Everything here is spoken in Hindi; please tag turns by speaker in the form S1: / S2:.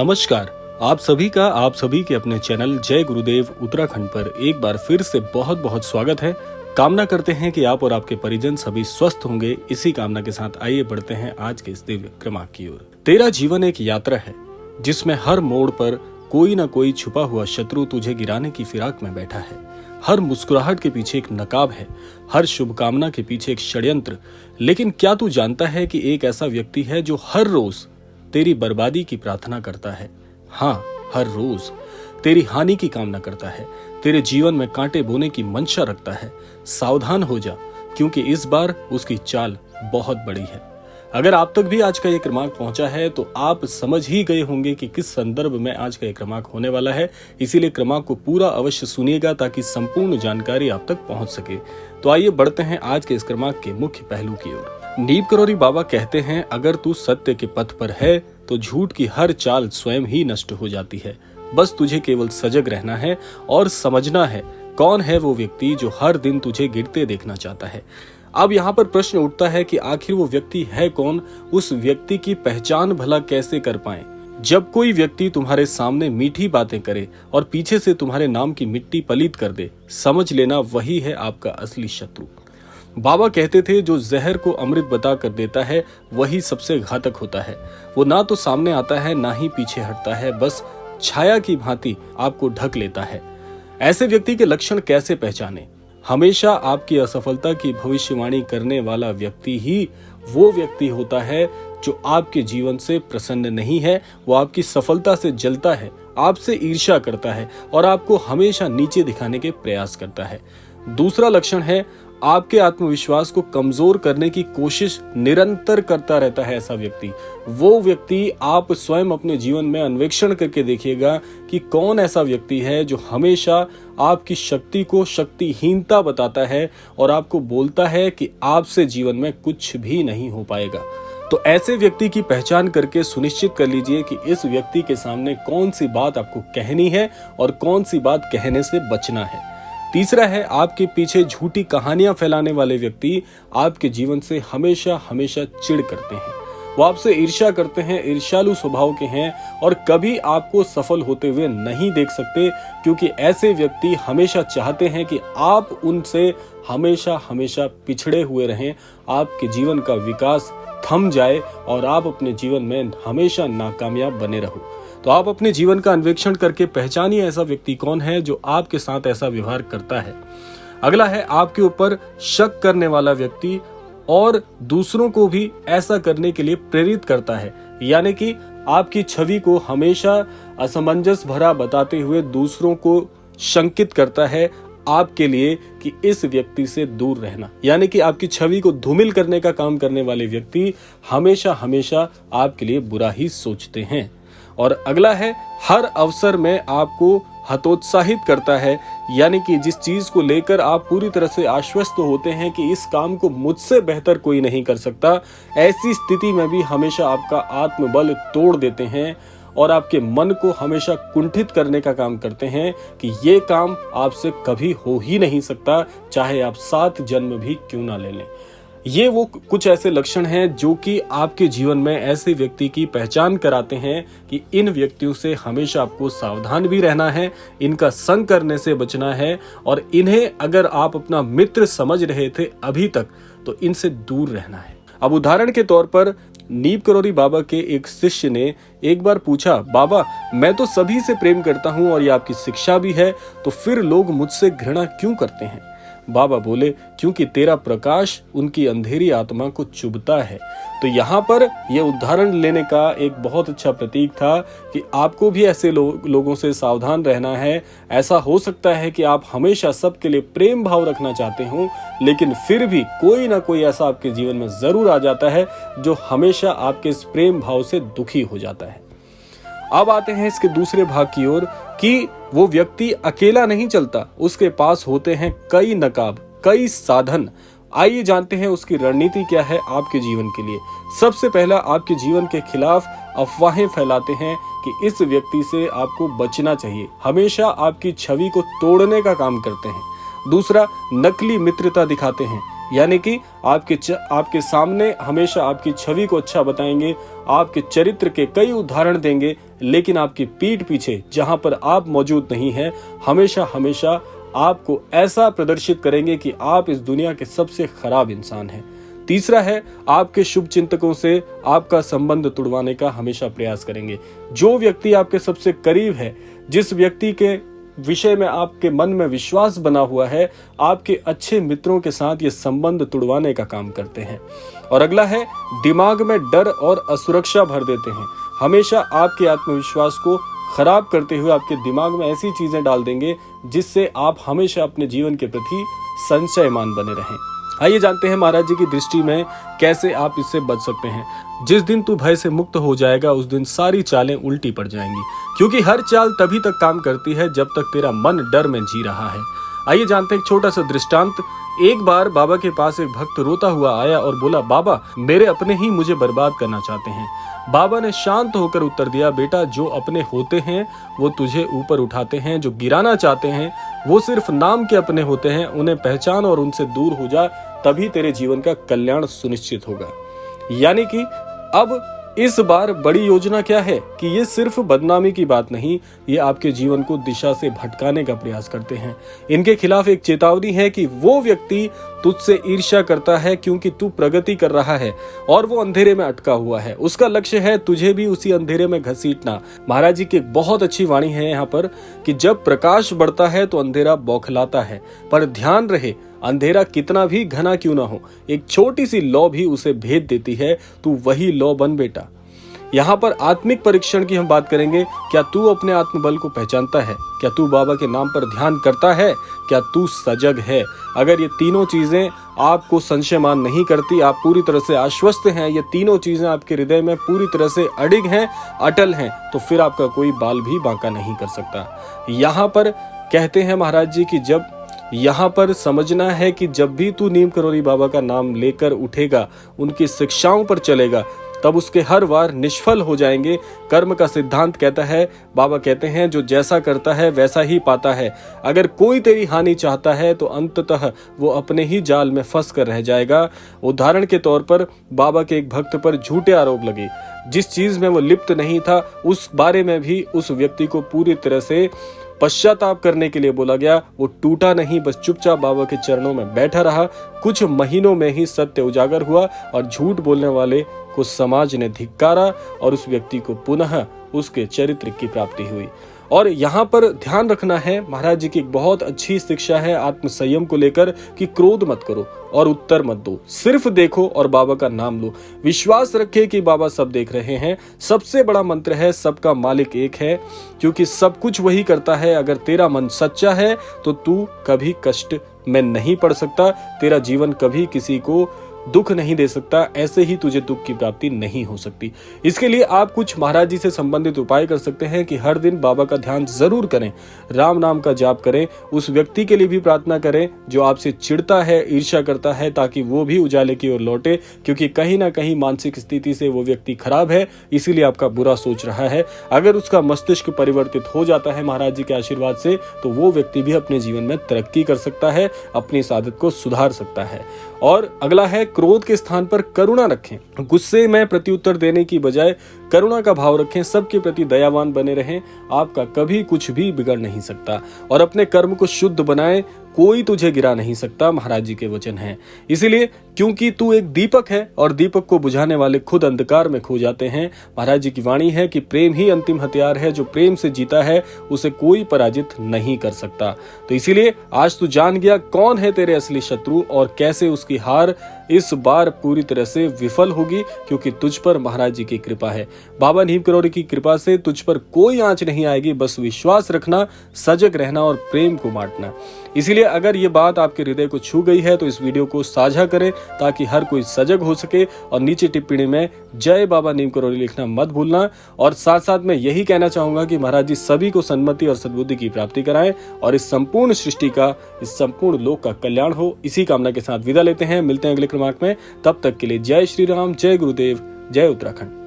S1: नमस्कार। आप सभी का आप सभी के अपने चैनल जय गुरुदेव उत्तराखंड पर एक बार फिर से बहुत बहुत स्वागत है। कामना करते हैं कि आप और आपके परिजन सभी स्वस्थ होंगे। इसी कामना के साथ आइए बढ़ते हैं आज के इस दिव्य क्रमांक की ओर। तेरा जीवन एक यात्रा है जिसमें हर मोड़ पर कोई ना कोई छुपा हुआ शत्रु तुझे गिराने की फिराक में बैठा है। हर मुस्कुराहट के पीछे एक नकाब है, हर शुभकामना के पीछे एक षड्यंत्र। लेकिन क्या तू जानता है कि एक ऐसा व्यक्ति है जो हर रोज तेरी बर्बादी की प्रार्थना करता है। हाँ, हर रोज तेरी हानि की कामना करता है, तेरे जीवन में कांटे बोने की मंशा रखता है। सावधान हो जा, क्योंकि इस बार उसकी चाल बहुत बड़ी है। अगर आप तक भी आज का ये क्रमांक पहुंचा है तो आप समझ ही गए होंगे कि किस संदर्भ में आज का ये क्रमांक होने वाला है। इसीलिए क्रमांक को पूरा अवश्य सुनिएगा ताकि संपूर्ण जानकारी आप तक पहुंच सके। तो आइए बढ़ते हैं आज के इस क्रमांक के मुख्य पहलू की ओर। नीम करोरी बाबा कहते हैं, अगर तू सत्य के पथ पर है तो झूठ की हर चाल स्वयं ही नष्ट हो जाती है। बस तुझे केवल सजग रहना है और समझना है कौन है वो व्यक्ति जो हर दिन तुझे गिरते देखना चाहता है। अब यहाँ पर प्रश्न उठता है कि आखिर वो व्यक्ति है कौन, उस व्यक्ति की पहचान भला कैसे कर पाएं? जब कोई व्यक्ति तुम्हारे सामने मीठी बातें करे और पीछे से तुम्हारे नाम की मिट्टी पलीत कर दे, समझ लेना वही है आपका असली शत्रु। बाबा कहते थे, जो जहर को अमृत बता कर देता है वही सबसे घातक होता है। वो ना तो सामने आता है ना ही पीछे हटता है, बस छाया की भांति आपको ढक लेता है। ऐसे व्यक्ति के लक्षण कैसे पहचाने? हमेशा आपकी असफलता की भविष्यवाणी करने वाला व्यक्ति ही वो व्यक्ति होता है जो आपके जीवन से प्रसन्न नहीं है। वो आपकी सफलता से जलता है, आपसे ईर्ष्या करता है और आपको हमेशा नीचे दिखाने के प्रयास करता है। दूसरा लक्षण है, आपके आत्मविश्वास को कमजोर करने की कोशिश निरंतर करता रहता है ऐसा व्यक्ति। वो व्यक्ति आप स्वयं अपने जीवन में अन्वेषण करके देखिएगा कि कौन ऐसा व्यक्ति है जो हमेशा आपकी शक्ति को शक्तिहीनता बताता है और आपको बोलता है कि आपसे जीवन में कुछ भी नहीं हो पाएगा। तो ऐसे व्यक्ति की पहचान करके सुनिश्चित कर लीजिए कि इस व्यक्ति के सामने कौन सी बात आपको कहनी है और कौन सी बात कहने से बचना है। तीसरा है, आपके पीछे झूठी कहानियां फैलाने वाले व्यक्ति आपके जीवन से हमेशा हमेशा चिढ़ करते हैं। वो आपसे ईर्ष्या करते हैं, ईर्ष्यालु स्वभाव के हैं और कभी आपको सफल होते हुए नहीं देख सकते, क्योंकि ऐसे व्यक्ति हमेशा चाहते हैं कि आप उनसे हमेशा हमेशा पिछड़े हुए रहें, आपके जीवन का विकास थम जाए और आप अपने जीवन में हमेशा नाकामयाब बने रहो। तो आप अपने जीवन का अन्वेषण करके पहचानिए ऐसा व्यक्ति कौन है जो आपके साथ ऐसा व्यवहार करता है। अगला है, आपके ऊपर शक करने वाला व्यक्ति और दूसरों को भी ऐसा करने के लिए प्रेरित करता है, यानी कि आपकी छवि को हमेशा असमंजस भरा बताते हुए दूसरों को शंकित करता है आपके लिए कि इस व्यक्ति से दूर रहना, यानी कि आपकी छवि को धूमिल करने का काम करने वाले व्यक्ति हमेशा हमेशा आपके लिए बुरा ही सोचते हैं। और अगला है, हर अवसर में आपको हतोत्साहित करता है, यानी कि जिस चीज को लेकर आप पूरी तरह से आश्वस्त होते हैं कि इस काम को मुझसे बेहतर कोई नहीं कर सकता, ऐसी स्थिति में भी हमेशा आपका आत्मबल तोड़ देते हैं और आपके मन को हमेशा कुंठित करने का काम करते हैं कि ये काम आपसे कभी हो ही नहीं सकता, चाहे आप 7 जन्म भी क्यों ना ले लें। ये वो कुछ ऐसे लक्षण हैं जो कि आपके जीवन में ऐसे व्यक्ति की पहचान कराते हैं कि इन व्यक्तियों से हमेशा आपको सावधान भी रहना है, इनका संग करने से बचना है और इन्हें अगर आप अपना मित्र समझ रहे थे अभी तक तो इनसे दूर रहना है। अब उदाहरण के तौर पर नीम करोरी बाबा के एक शिष्य ने एक बार पूछा, बाबा मैं तो सभी से प्रेम करता हूँ और ये आपकी शिक्षा भी है, तो फिर लोग मुझसे घृणा क्यों करते हैं? बाबा बोले, क्योंकि तेरा प्रकाश उनकी अंधेरी आत्मा को चुभता है। तो यहाँ पर यह उदाहरण लेने का एक बहुत अच्छा प्रतीक था कि आपको भी ऐसे लोगों से सावधान रहना है। ऐसा हो सकता है कि आप हमेशा सबके लिए प्रेम भाव रखना चाहते हो, लेकिन फिर भी कोई ना कोई ऐसा आपके जीवन में जरूर आ जाता है जो हमेशा आपके इस प्रेम भाव से दुखी हो जाता है। अब आते हैं इसके दूसरे भाग की ओर कि वो व्यक्ति अकेला नहीं चलता, उसके पास होते हैं कई नकाब, कई साधन। आइए जानते हैं उसकी रणनीति क्या है आपके जीवन के लिए। सबसे पहला, आपके जीवन के खिलाफ अफवाहें फैलाते हैं कि इस व्यक्ति से आपको बचना चाहिए, हमेशा आपकी छवि को तोड़ने का काम करते हैं। दूसरा, नकली मित्रता दिखाते हैं, यानी कि आपके सामने हमेशा आपकी छवि को अच्छा बताएंगे आपके चरित्र के कई उदाहरण देंगे, लेकिन आपकी पीठ पीछे जहां पर आप मौजूद नहीं हैं, हमेशा हमेशा आपको ऐसा प्रदर्शित करेंगे कि आप इस दुनिया के सबसे खराब इंसान हैं। तीसरा है, आपके शुभ चिंतकों से आपका संबंध तुड़वाने का हमेशा प्रयास करेंगे। जो व्यक्ति आपके सबसे करीब है, जिस व्यक्ति के विषय में आपके मन में विश्वास बना हुआ है, आपके अच्छे मित्रों के साथ ये संबंध तुड़वाने का काम करते हैं। और अगला है, दिमाग में डर और असुरक्षा भर देते हैं। हमेशा आपके आत्मविश्वास को खराब करते हुए आपके दिमाग में ऐसी चीजें डाल देंगे जिससे आप हमेशा अपने जीवन के प्रति संशयमान बने रहें। आइए जानते हैं महाराज जी की दृष्टि में कैसे आप इससे बच सकते हैं। जिस दिन तू भय से मुक्त हो जाएगा, उस दिन सारी चालें उल्टी पड़ जाएंगी, क्योंकि हर चाल तभी तक काम करती है जब तक तेरा मन डर में जी रहा है। आइए जानते हैं एक छोटा सा दृष्टांत। एक बार बाबा के पास एक भक्त रोता हुआ आया और बोला, बाबा मेरे अपने ही मुझे बर्बाद करना चाहते हैं। बाबा ने शांत होकर उत्तर दिया, बेटा जो अपने होते हैं वो तुझे ऊपर उठाते हैं, जो गिराना चाहते हैं वो सिर्फ नाम के अपने होते हैं। उन्हें पहचान और उनसे दूर हो जा, तभी तेरे जीवन का कल्याण सुनिश्चित होगा। यानी कि अब इस बार बड़ी योजना क्या है कि ये सिर्फ बदनामी की बात नहीं, ये आपके जीवन को दिशा से भटकाने का प्रयास करते हैं। इनके खिलाफ एक चेतावनी है कि वो व्यक्ति तुझसे ईर्ष्या करता है क्योंकि तू प्रगति कर रहा है और वो अंधेरे में अटका हुआ है। उसका लक्ष्य है तुझे भी उसी अंधेरे में घसीटना। महाराज जी की एक बहुत अच्छी वाणी है यहाँ पर कि जब प्रकाश बढ़ता है तो अंधेरा बौखलाता है, पर ध्यान रहे अंधेरा कितना भी घना क्यों ना हो, एक छोटी सी लौ भी उसे भेद देती है। तू वही लौ बन बेटा। यहाँ पर आत्मिक परीक्षण की हम बात करेंगे। क्या तू अपने आत्मबल को पहचानता है? क्या तू बाबा के नाम पर ध्यान करता है? क्या तू सजग है? अगर ये तीनों चीजें आपको संशयमान नहीं करती, आप पूरी तरह से आश्वस्त हैं, ये तीनों चीजें आपके हृदय में पूरी तरह से अडिग हैं, अटल हैं, तो फिर आपका कोई बाल भी बांका नहीं कर सकता। यहाँ पर कहते हैं महाराज जी की जब यहाँ पर समझना है कि जब भी तू नीम करोली बाबा का नाम लेकर उठेगा, उनकी शिक्षाओं पर चलेगा, तब उसके हर वार निष्फल हो जाएंगे। कर्म का सिद्धांत कहता है, बाबा कहते हैं जो जैसा करता है वैसा ही पाता है। अगर कोई तेरी हानि चाहता है तो अंततः वो अपने ही जाल में फंस कर रह जाएगा। उदाहरण के तौर पर बाबा के एक भक्त पर झूठे आरोप लगे। जिस चीज में वो लिप्त नहीं था उस बारे में भी उस व्यक्ति को पूरी तरह से पश्चाताप करने के लिए बोला गया। वो टूटा नहीं, बस चुपचाप बाबा के चरणों में बैठा रहा। कुछ महीनों में ही सत्य उजागर हुआ और झूठ बोलने वाले को समाज ने धिक्कारा और उस व्यक्ति को पुनः उसके चरित्र की प्राप्ति हुई। और यहाँ पर ध्यान रखना है, महाराज जी की एक बहुत अच्छी शिक्षा है आत्म संयम को लेकर कि क्रोध मत करो और उत्तर मत दो, सिर्फ देखो और बाबा का नाम लो। विश्वास रखे कि बाबा सब देख रहे हैं। सबसे बड़ा मंत्र है, सबका मालिक एक है, क्योंकि सब कुछ वही करता है। अगर तेरा मन सच्चा है तो तू कभी कष्ट में नहीं पड़ सकता, तेरा जीवन कभी किसी को दुख नहीं दे सकता, ऐसे ही तुझे दुख की प्राप्ति नहीं हो सकती। इसके लिए आप कुछ महाराज जी से संबंधित उपाय कर सकते हैं कि हर दिन बाबा का ध्यान जरूर करें, राम नाम का जाप करें, उस व्यक्ति के लिए भी प्रार्थना करें जो आपसे चिढ़ता है, ईर्ष्या करता है, ताकि वो भी उजाले की ओर लौटे, क्योंकि कहीं ना कहीं मानसिक स्थिति से वो व्यक्ति खराब है, इसीलिए आपका बुरा सोच रहा है। अगर उसका मस्तिष्क परिवर्तित हो जाता है महाराज जी के आशीर्वाद से, तो वो व्यक्ति भी अपने जीवन में तरक्की कर सकता है, अपनी इस आदत को सुधार सकता है। और अगला है, क्रोध के स्थान पर करुणा रखें। गुस्से में प्रत्युत्तर देने की बजाय करुणा का भाव रखें, सबके प्रति दयावान बने रहें। आपका कभी कुछ भी बिगड़ नहीं सकता। और अपने कर्म को शुद्ध बनाएं, कोई तुझे गिरा नहीं सकता, महाराज जी के वचन हैं। इसीलिए क्योंकि तू एक दीपक है और दीपक को बुझाने वाले खुद अंधकार में खो जाते हैं। महाराज जी की वाणी है कि प्रेम ही अंतिम हथियार है, जो प्रेम से जीता है उसे कोई पराजित नहीं कर सकता। तो इसीलिए आज तू जान गया कौन है तेरे असली शत्रु और कैसे उसकी हार इस बार पूरी तरह से विफल होगी, क्योंकि तुझ पर महाराज जी की कृपा है। बाबा नीम करोली की कृपा से तुझ पर कोई आंच नहीं आएगी। बस विश्वास रखना, सजग रहना और प्रेम को बांटना। इसीलिए अगर ये बात आपके हृदय को छू गई है तो इस वीडियो को साझा करें ताकि हर कोई सजग हो सके। और नीचे टिप्पणी में जय बाबा नीम करोली लिखना मत भूलना। और साथ साथ मैं यही कहना चाहूंगा कि महाराज जी सभी को सन्मति और सद्बुद्धि की प्राप्ति कराएं और इस संपूर्ण सृष्टि का, इस संपूर्ण लोक का कल्याण हो। इसी कामना के साथ विदा लेते हैं, मिलते हैं अगले क्रमांक में। तब तक के लिए जय श्री राम, जय गुरुदेव, जय उत्तराखंड।